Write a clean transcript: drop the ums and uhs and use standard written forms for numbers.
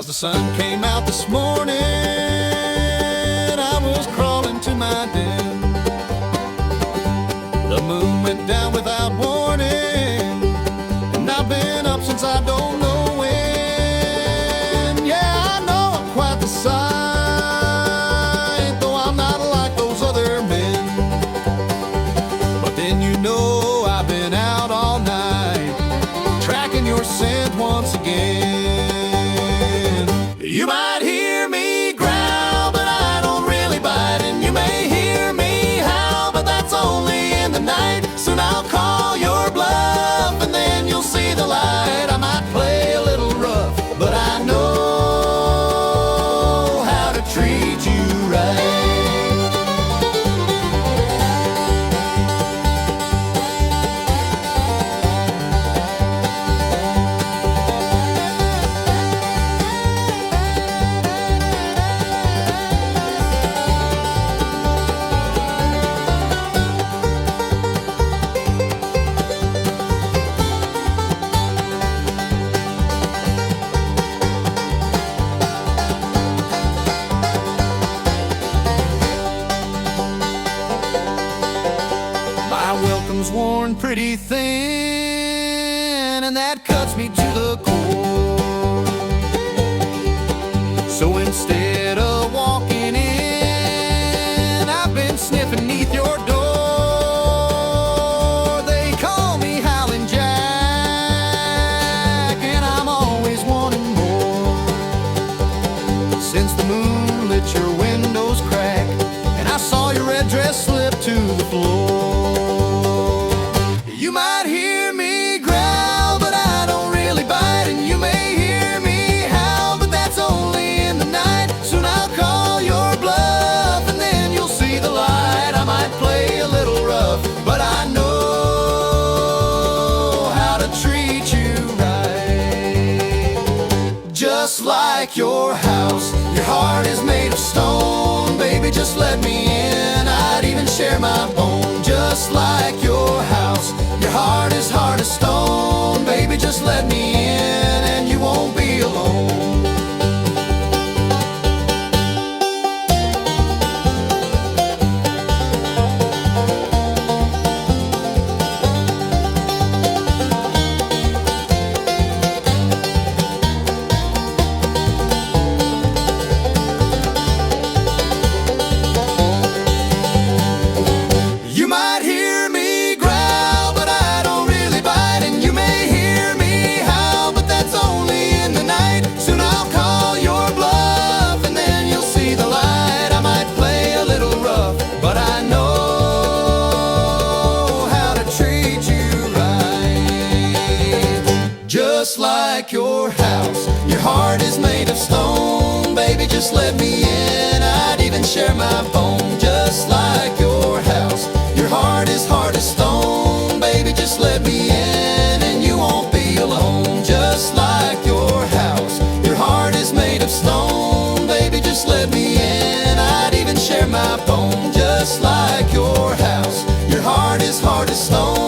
the sun came out this morning, I was crawling to my den. The moon went down without warning, and I've been up since I don't know when. Yeah, I know I'm quite the sight, though I'm not like those other men. But then you know I've been out all night, tracking your scent once again. You might hear me growl, but I don't really bite. And you may hear me howl, but that's only in the night. Soon I'll call your bluff, and then you'll see the light. I might play a little rough, but I know how to treat you right. Welcome's worn pretty thin, and that cuts me to the core. So instead of walking in, I've been sniffing neath your door. They call me Howling Jack, and I'm always wanting more. Since the moon lit your windows crack, and I saw your red dress slip to the floor. You might hear me growl, but I don't really bite. And you may hear me howl, but that's only in the night. Soon I'll call your bluff, and then you'll see the light. I might play a little rough, but I know how to treat you right. Just like your house, your heart is made of stone. Baby, just let me in, I'd even share my bone. Just like your house, your heart is hard as stone. Baby, just let me in, and you won't be alone. Just like your house, your heart is made of stone. Baby, just let me in, I'd even share my bone. Just like your house, your heart is hard as stone. Baby, just let me in, and you won't be alone. Just like your house, your heart is made of stone. Baby, just let me in, I'd even share my bone. Just like your house, your heart is hard as stone.